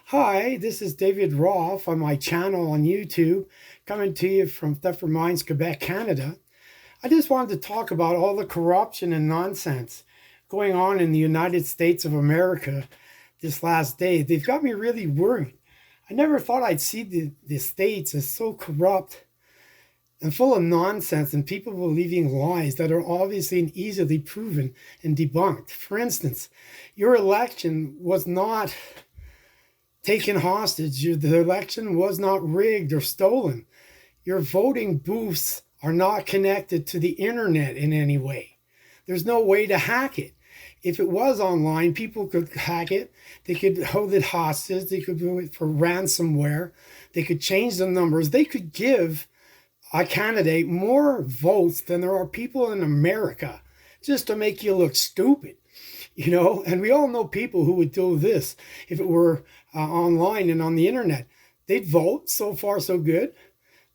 Hi, this is David Roth on my channel on YouTube, coming to you from Thetford Mines, Quebec, Canada. I just wanted to talk about all the corruption and nonsense going on in the United States of America this last day. They've got me really worried. I never thought I'd see the States as so corrupt and full of nonsense and people believing lies that are obviously and easily proven and debunked. For instance, your election was not taken hostage. The election was not rigged or stolen. Your voting booths are not connected to the internet in any way. There's no way to hack it. If it was online, people could hack it. They could hold it hostage. They could do it for ransomware. They could change the numbers. They could give a candidate more votes than there are people in America just to make you look stupid. And we all know people who would do this if it were online and on the internet. They'd vote, so far so good,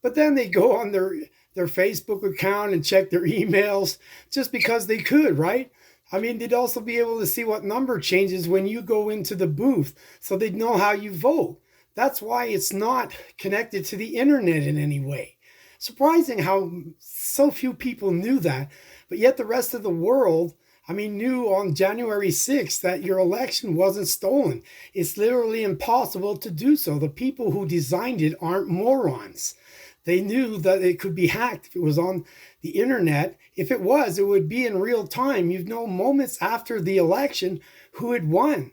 but then they'd go on their Facebook account and check their emails just because they could, right? I mean, they'd also be able to see what number changes when you go into the booth, so they'd know how you vote. That's why it's not connected to the internet in any way. Surprising how so few people knew that, but yet the rest of the world, knew on January 6th that your election wasn't stolen. It's literally impossible to do so. The people who designed it aren't morons. They knew that it could be hacked if it was on the internet. If it was, it would be in real time. You'd know moments after the election who had won,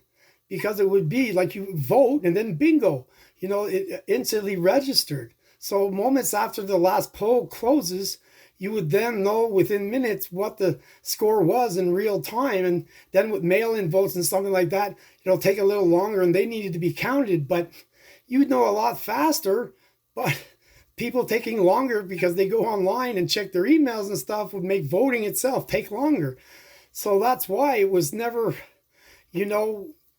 because it would be like you vote and then bingo, it instantly registered. So moments after the last poll closes, you would then know within minutes what the score was in real time. And then with mail-in votes and something like that, it'll take a little longer and they needed to be counted, but you would know a lot faster. But people taking longer because they go online and check their emails and stuff would make voting itself take longer. So that's why it was never,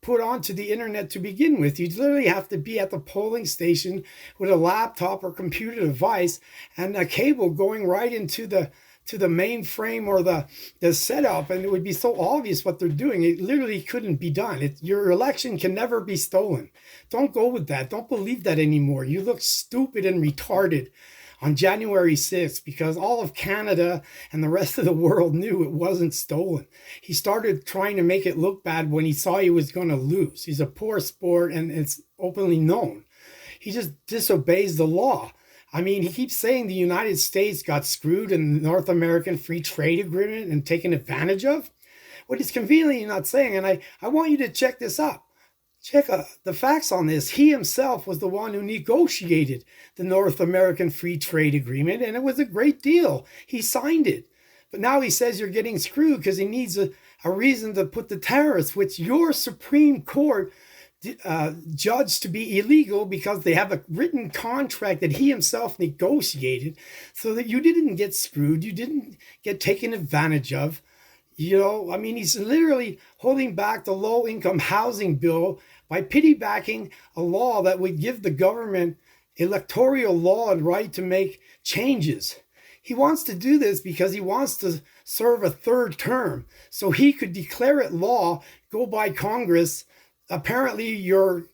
put onto the internet to begin with. You literally have to be at the polling station with a laptop or computer device and a cable going right into the mainframe or the setup, and it would be so obvious what they're doing. It literally couldn't be done. Your election can never be stolen. Don't go with that. Don't believe that anymore. You look stupid and retarded on January 6th because all of Canada and the rest of the world knew it wasn't stolen. He started trying to make it look bad when he saw he was going to lose. He's a poor sport and it's openly known. He just disobeys the law. He keeps saying the United States got screwed in the North American Free Trade Agreement and taken advantage of. What he's conveniently not saying, and I want you to check this up. Check the facts on this. He himself was the one who negotiated the North American Free Trade Agreement, and it was a great deal. He signed it. But now he says you're getting screwed because he needs a reason to put the tariffs, which your Supreme Court judged to be illegal because they have a written contract that he himself negotiated, so that you didn't get screwed, you didn't get taken advantage of. He's literally holding back the low-income housing bill by piggybacking a law that would give the government electoral law and right to make changes. He wants to do this because he wants to serve a third term, so he could declare it law, go by Congress. Apparently, your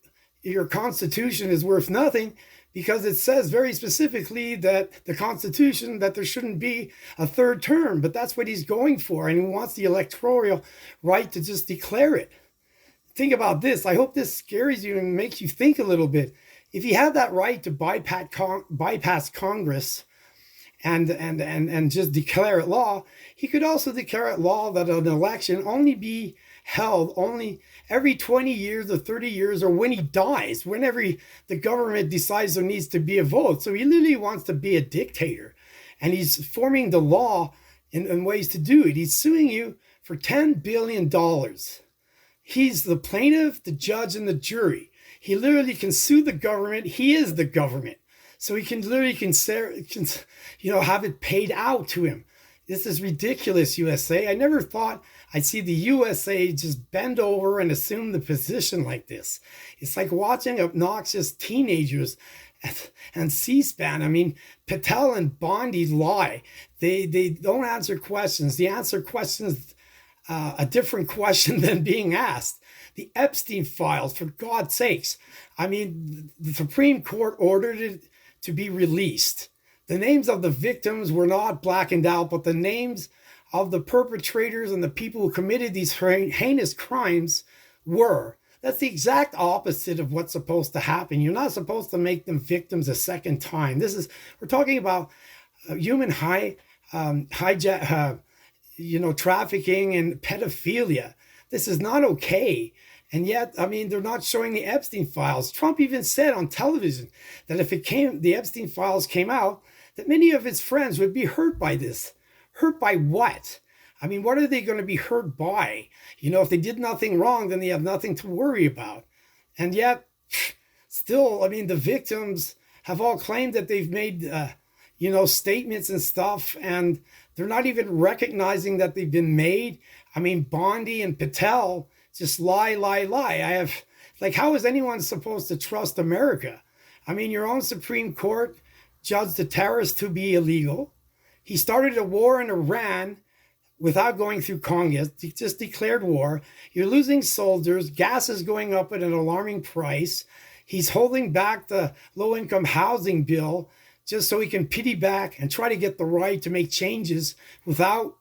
Constitution is worth nothing, because it says very specifically that the Constitution that there shouldn't be a third term, but that's what he's going for, and he wants the electoral right to just declare it. Think about this. I hope this scares you and makes you think a little bit. If he had that right to bypass Congress and just declare it law, he could also declare it law that an election only be held only every 20 years or 30 years, or when he dies, whenever the government decides there needs to be a vote. So he literally wants to be a dictator, and he's forming the law in ways to do it. He's suing you for $10 billion. He's the plaintiff, the judge, and the jury. He literally can sue the government. He is the government. So he can literally have it paid out to him. This is ridiculous, USA. I never thought I'd see the USA just bend over and assume the position like this. It's like watching obnoxious teenagers and C-SPAN. Patel and Bondi lie. They don't answer questions. They answer questions a different question than being asked. The Epstein files, for God's sakes. I mean, the Supreme Court ordered it to be released. The names of the victims were not blackened out, but the names of the perpetrators and the people who committed these heinous crimes were. That's the exact opposite of what's supposed to happen. You're not supposed to make them victims a second time. We're talking about human trafficking and pedophilia. This is not okay. And yet, I mean, they're not showing the Epstein files. Trump even said on television that if the Epstein files came out, that many of his friends would be hurt by this. Hurt by what? I mean, what are they going to be hurt by? If they did nothing wrong, then they have nothing to worry about. And yet, still, I mean, the victims have all claimed that they've made, statements and stuff, and they're not even recognizing that they've been made. I mean, Bondi and Patel just lie. How is anyone supposed to trust America? I mean, your own Supreme Court judged the terrorists to be illegal. He started a war in Iran without going through Congress. He just declared war. You're losing soldiers. Gas is going up at an alarming price. He's holding back the low-income housing bill just so he can pity back and try to get the right to make changes without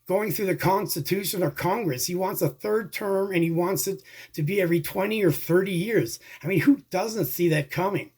going through the Constitution or Congress. He wants a third term, and he wants it to be every 20 or 30 years. I mean, who doesn't see that coming?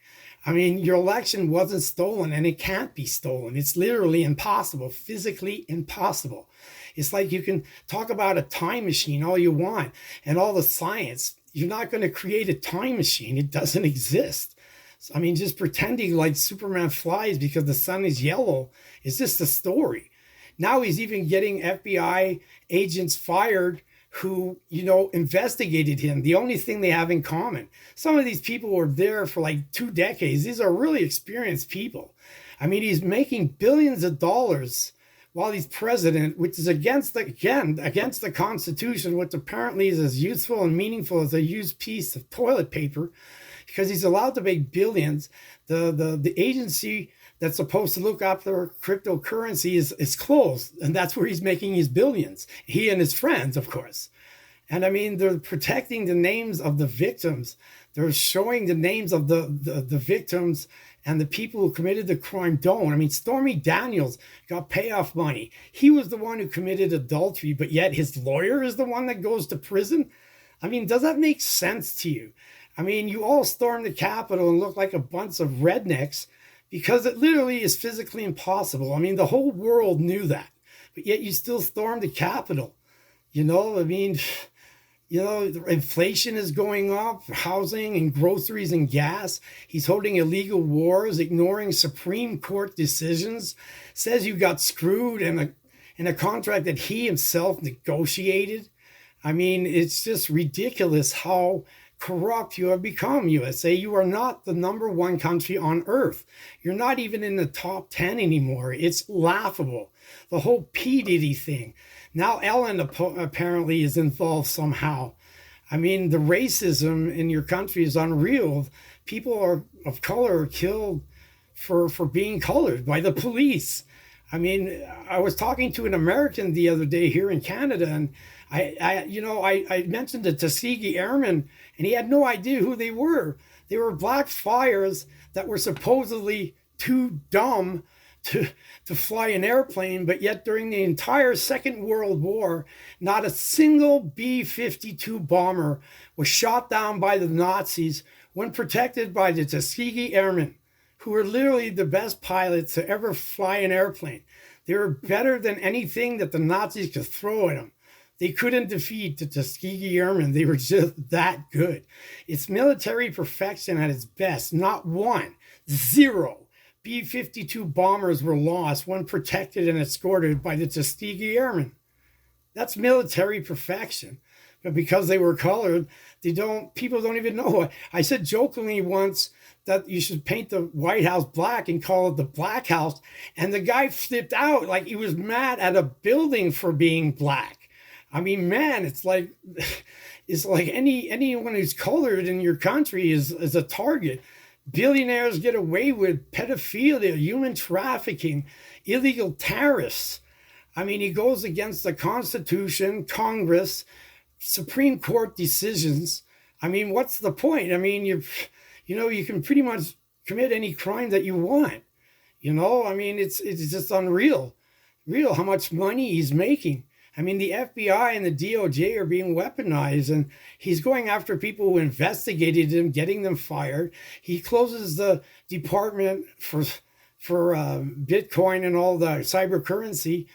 I mean, your election wasn't stolen, and it can't be stolen. It's literally impossible, physically impossible. It's like you can talk about a time machine all you want and all the science. You're not going to create a time machine. It doesn't exist. So, I mean, just pretending like Superman flies because the sun is yellow is just a story. Now he's even getting FBI agents fired who, investigated him. The only thing they have in common. Some of these people were there for like 2 decades. These are really experienced people. I mean, he's making billions of dollars while he's president, which is against the Constitution, which apparently is as useful and meaningful as a used piece of toilet paper, because he's allowed to make billions. The agency that's supposed to look after cryptocurrency is closed, and that's where he's making his billions. He and his friends, of course. And I mean, they're protecting the names of the victims. They're showing the names of the victims, and the people who committed the crime don't. I mean, Stormy Daniels got payoff money. He was the one who committed adultery, but yet his lawyer is the one that goes to prison. I mean, does that make sense to you? I mean, you all stormed the Capitol and look like a bunch of rednecks because it literally is physically impossible. I mean, the whole world knew that, but yet you still stormed the Capitol. Inflation is going up, housing and groceries and gas. He's holding illegal wars, ignoring Supreme Court decisions, says you got screwed in a contract that he himself negotiated. I mean, it's just ridiculous how corrupt you have become, USA. You are not the #1 country on earth. You're not even in the top 10 anymore. It's laughable. The whole P. Diddy thing. Now Ellen apparently is involved somehow. I mean, the racism in your country is unreal. People of color are killed for being colored by the police. I mean, I was talking to an American the other day here in Canada, and I mentioned the Tuskegee Airmen, and he had no idea who they were. They were black flyers that were supposedly too dumb to fly an airplane, but yet during the entire Second World War, not a single B-52 bomber was shot down by the Nazis when protected by the Tuskegee Airmen, who were literally the best pilots to ever fly an airplane. They were better than anything that the Nazis could throw at them. They couldn't defeat the Tuskegee Airmen. They were just that good. It's military perfection at its best. Not one, zero B-52 bombers were lost when protected and escorted by the Tuskegee Airmen. That's military perfection. But because they were colored, people don't even know. I said jokingly once that you should paint the White House black and call it the Black House. And the guy flipped out like he was mad at a building for being black. I mean, man, it's like anyone who's colored in your country is a target. Billionaires get away with pedophilia, human trafficking, illegal tariffs. I mean, he goes against the Constitution, Congress, Supreme Court decisions. I mean, what's the point? I mean, you can pretty much commit any crime that you want. I mean, it's just unreal, real how much money he's making. I mean, the FBI and the DOJ are being weaponized, and he's going after people who investigated him, getting them fired. He closes the department for Bitcoin and all the cyber currency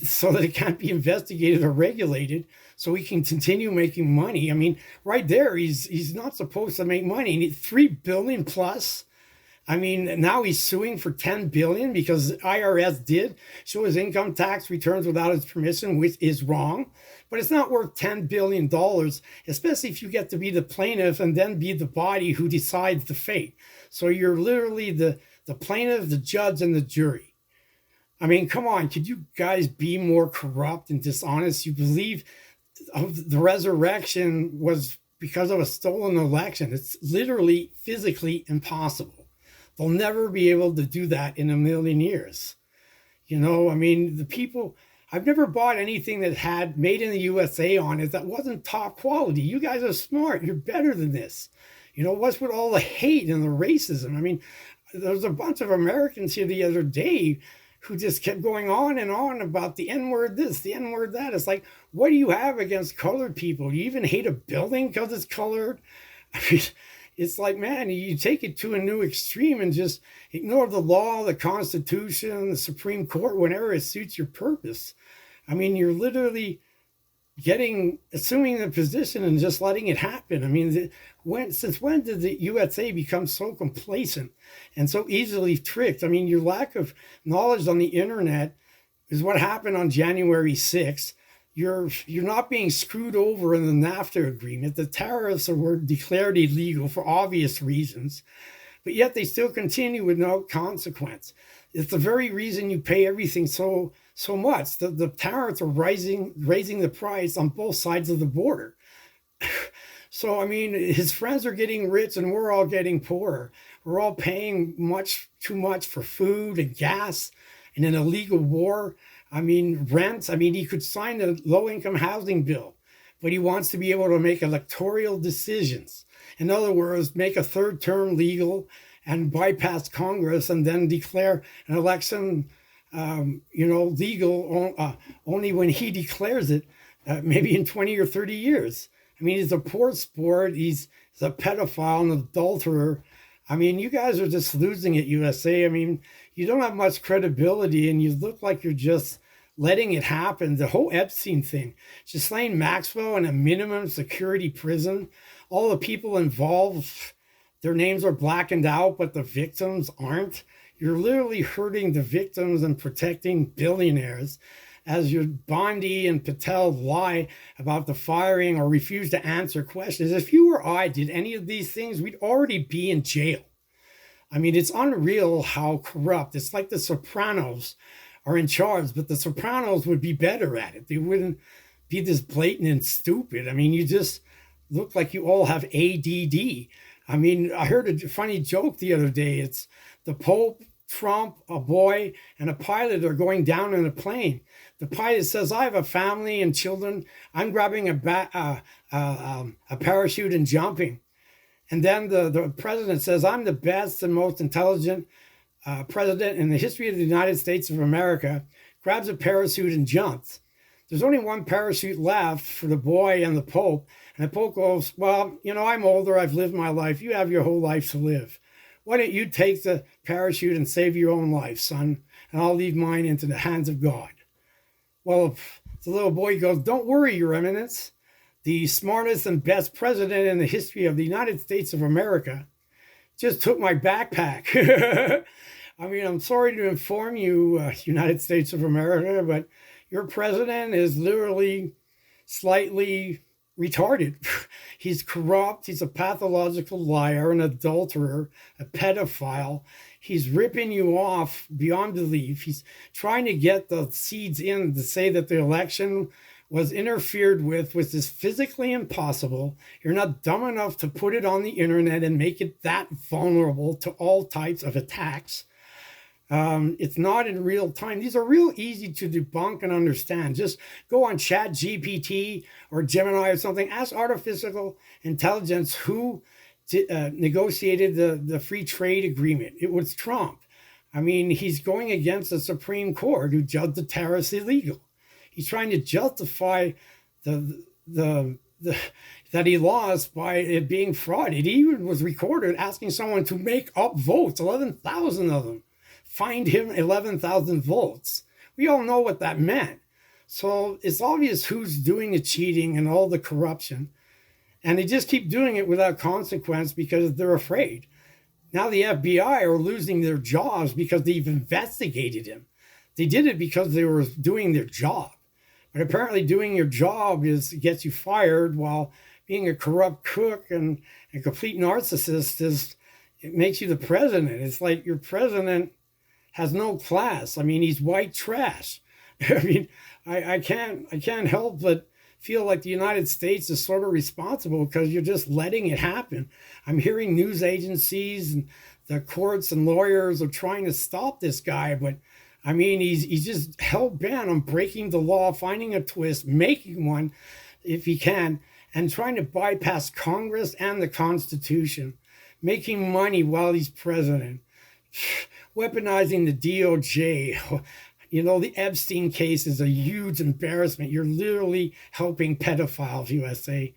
so that it can't be investigated or regulated, so he can continue making money. I mean, right there, he's not supposed to make money. 3 billion plus. I mean, now he's suing for 10 billion because IRS did show his income tax returns without his permission, which is wrong. But it's not worth $10 billion, especially if you get to be the plaintiff and then be the body who decides the fate. So you're literally the plaintiff, the judge, and the jury. I mean, come on, could you guys be more corrupt and dishonest? You believe the resurrection was because of a stolen election. It's literally physically impossible. They'll never be able to do that in a million years. I mean, the people, I've never bought anything that had made in the USA on it that wasn't top quality. You guys are smart. You're better than this. What's with all the hate and the racism? I mean, there was a bunch of Americans here the other day who just kept going on and on about the N-word this, the N-word that. It's like, what do you have against colored people? You even hate a building because it's colored? I mean, it's like, man, you take it to a new extreme and just ignore the law, the Constitution, the Supreme Court, whenever it suits your purpose. I mean, you're literally assuming the position and just letting it happen. I mean, since when did the USA become so complacent and so easily tricked? I mean, your lack of knowledge on the internet is what happened on January 6th. You're not being screwed over in the NAFTA agreement. The tariffs were declared illegal for obvious reasons, but yet they still continue with no consequence. It's the very reason you pay everything so much. The tariffs are raising the price on both sides of the border. So, I mean, his friends are getting rich and we're all getting poorer. We're all paying much too much for food and gas and an illegal war. I mean, rent. I mean, he could sign a low-income housing bill, but he wants to be able to make electoral decisions. In other words, make a third term legal and bypass Congress and then declare an election, legal only when he declares it, maybe in 20 or 30 years. I mean, he's a poor sport. He's a pedophile, an adulterer. I mean, you guys are just losing it, USA. I mean, you don't have much credibility and you look like you're just letting it happen. The whole Epstein thing, Ghislaine Maxwell in a minimum security prison, all the people involved, their names are blackened out, but the victims aren't. You're literally hurting the victims and protecting billionaires as your Bondi and Patel lie about the firing or refuse to answer questions. If you or I did any of these things, we'd already be in jail. I mean, it's unreal how corrupt. It's like the Sopranos are in charge, but the Sopranos would be better at it. They wouldn't be this blatant and stupid. I mean, you just look like you all have ADD. I mean, I heard a funny joke the other day. It's the Pope, Trump, a boy, and a pilot are going down in a plane. The pilot says, I have a family and children. I'm grabbing a parachute and jumping. And then the president says, I'm the best and most intelligent president in the history of the United States of America, grabs a parachute and jumps. There's only one parachute left for the boy and the Pope. And the Pope goes, well, I'm older. I've lived my life. You have your whole life to live. Why don't you take the parachute and save your own life, son? And I'll leave mine into the hands of God. Well, the little boy goes, don't worry, Your Eminence. The smartest and best president in the history of the United States of America just took my backpack. I mean, I'm sorry to inform you, United States of America, but your president is literally slightly retarded. He's corrupt. He's a pathological liar, an adulterer, a pedophile. He's ripping you off beyond belief. He's trying to get the seeds in to say that the election was interfered with, which is physically impossible. You're not dumb enough to put it on the internet and make it that vulnerable to all types of attacks. It's not in real time. These are real easy to debunk and understand. Just go on Chat GPT or Gemini or something. Ask artificial intelligence who negotiated the free trade agreement. It was Trump. I mean, he's going against the Supreme Court who judged the tariffs illegal. He's trying to justify the that he lost by it being fraud. It even was recorded asking someone to make up votes, 11,000 of them. Find him 11,000 votes. We all know what that meant. So it's obvious who's doing the cheating and all the corruption. And they just keep doing it without consequence because they're afraid. Now the FBI are losing their jobs because they've investigated him. They did it because they were doing their job. But apparently doing your job gets you fired, while being a corrupt cook and a complete narcissist it makes you the president. It's like your president has no class. I mean, he's white trash. I mean, I can't help but feel like the United States is sort of responsible because you're just letting it happen. I'm hearing news agencies and the courts and lawyers are trying to stop this guy, but I mean, he's just hell bent on breaking the law, finding a twist, making one if he can, and trying to bypass Congress and the Constitution, making money while he's president, weaponizing the DOJ. You know, the Epstein case is a huge embarrassment. You're literally helping pedophiles, USA.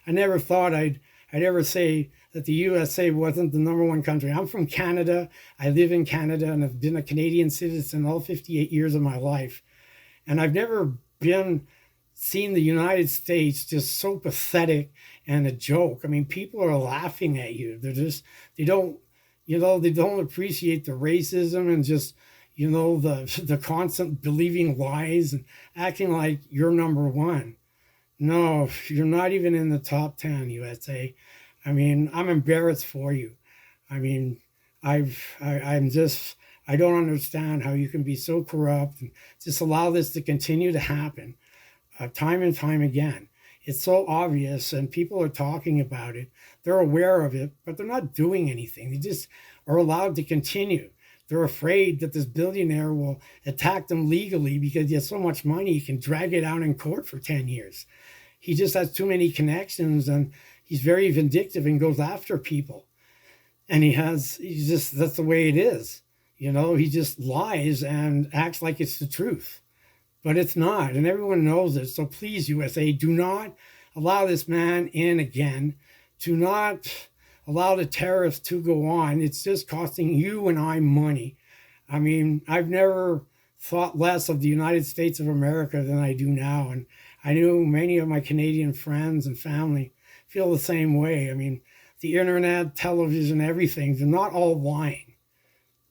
I never thought I'd ever say that the USA wasn't the number one country. I'm from Canada. I live in Canada and I've been a Canadian citizen all 58 years of my life. And I've never seen the United States just so pathetic and a joke. I mean, people are laughing at you. They don't appreciate the racism and just, the constant believing lies and acting like you're number one. No, you're not even in the top 10, USA. I mean, I'm embarrassed for you. I mean, I don't understand how you can be so corrupt and just allow this to continue to happen time and time again. It's so obvious and people are talking about it. They're aware of it, but they're not doing anything. They just are allowed to continue. They're afraid that this billionaire will attack them legally because he has so much money, he can drag it out in court for 10 years. He just has too many connections and he's very vindictive and goes after people. And that's the way it is. He just lies and acts like it's the truth. But it's not, and everyone knows it. So please, USA, do not allow this man in again. Do not allow the tariffs to go on. It's just costing you and I money. I mean, I've never thought less of the United States of America than I do now. And I know many of my Canadian friends and family feel the same way. I mean, the internet, television, everything, they're not all lying.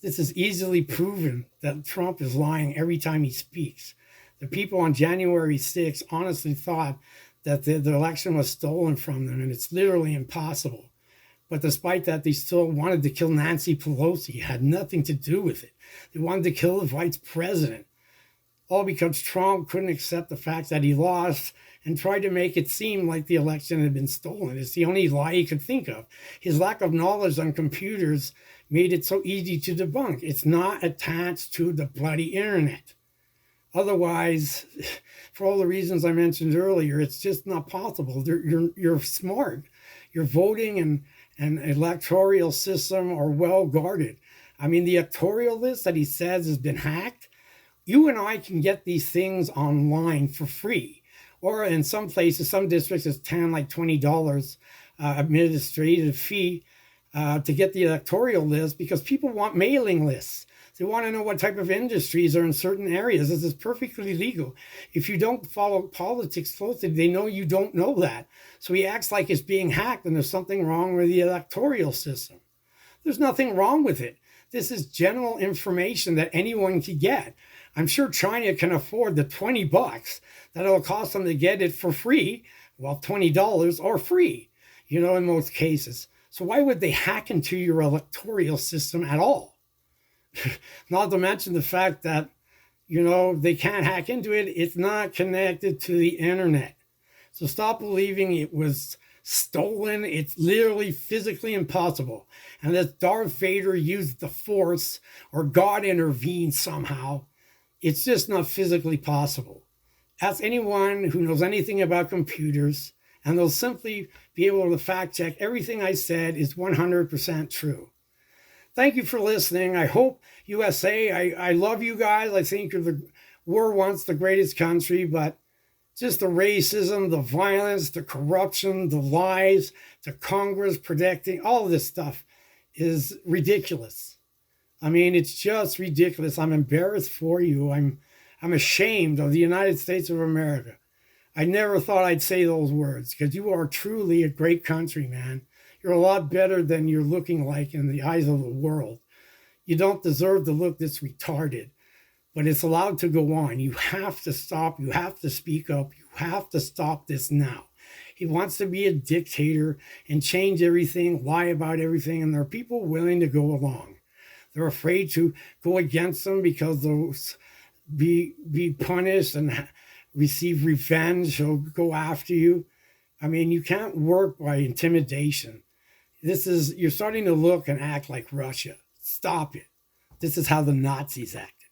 This is easily proven that Trump is lying every time he speaks. The people on January 6th honestly thought that the election was stolen from them, and it's literally impossible. But despite that, they still wanted to kill Nancy Pelosi. It had nothing to do with it. They wanted to kill the vice president, all because Trump couldn't accept the fact that he lost and tried to make it seem like the election had been stolen. It's the only lie he could think of. His lack of knowledge on computers made it so easy to debunk. It's not attached to the bloody internet. Otherwise, for all the reasons I mentioned earlier, it's just not possible. You're smart. Your voting and electoral system are well guarded. I mean, the electoral list that he says has been hacked, you and I can get these things online for free. Or in some places, some districts, it's $20 administrative fee to get the electoral list because people want mailing lists. They want to know what type of industries are in certain areas. This is perfectly legal. If you don't follow politics closely, they know you don't know that. So he acts like it's being hacked and there's something wrong with the electoral system. There's nothing wrong with it. This is general information that anyone can get. I'm sure China can afford the $20 that it'll cost them to get it for free. Well, $20 or free, in most cases. So why would they hack into your electoral system at all? Not to mention the fact that, they can't hack into it. It's not connected to the internet. So stop believing it was stolen. It's literally physically impossible. Unless Darth Vader used the Force or God intervened somehow, it's just not physically possible. Ask anyone who knows anything about computers, and they'll simply be able to fact check everything I said is 100% true. Thank you for listening. I hope USA, I love you guys. I think were once the greatest country, but just the racism, the violence, the corruption, the lies, the Congress protecting, all of this stuff is ridiculous. I mean, it's just ridiculous. I'm embarrassed for you. I'm ashamed of the United States of America. I never thought I'd say those words because you are truly a great country, man. You're a lot better than you're looking like in the eyes of the world. You don't deserve to look this retarded, but it's allowed to go on. You have to stop. You have to speak up. You have to stop this now. He wants to be a dictator and change everything, lie about everything, and there are people willing to go along. They're afraid to go against them because they'll be punished and receive revenge. He'll go after you. I mean, you can't work by intimidation. You're starting to look and act like Russia. Stop it. This is how the Nazis act.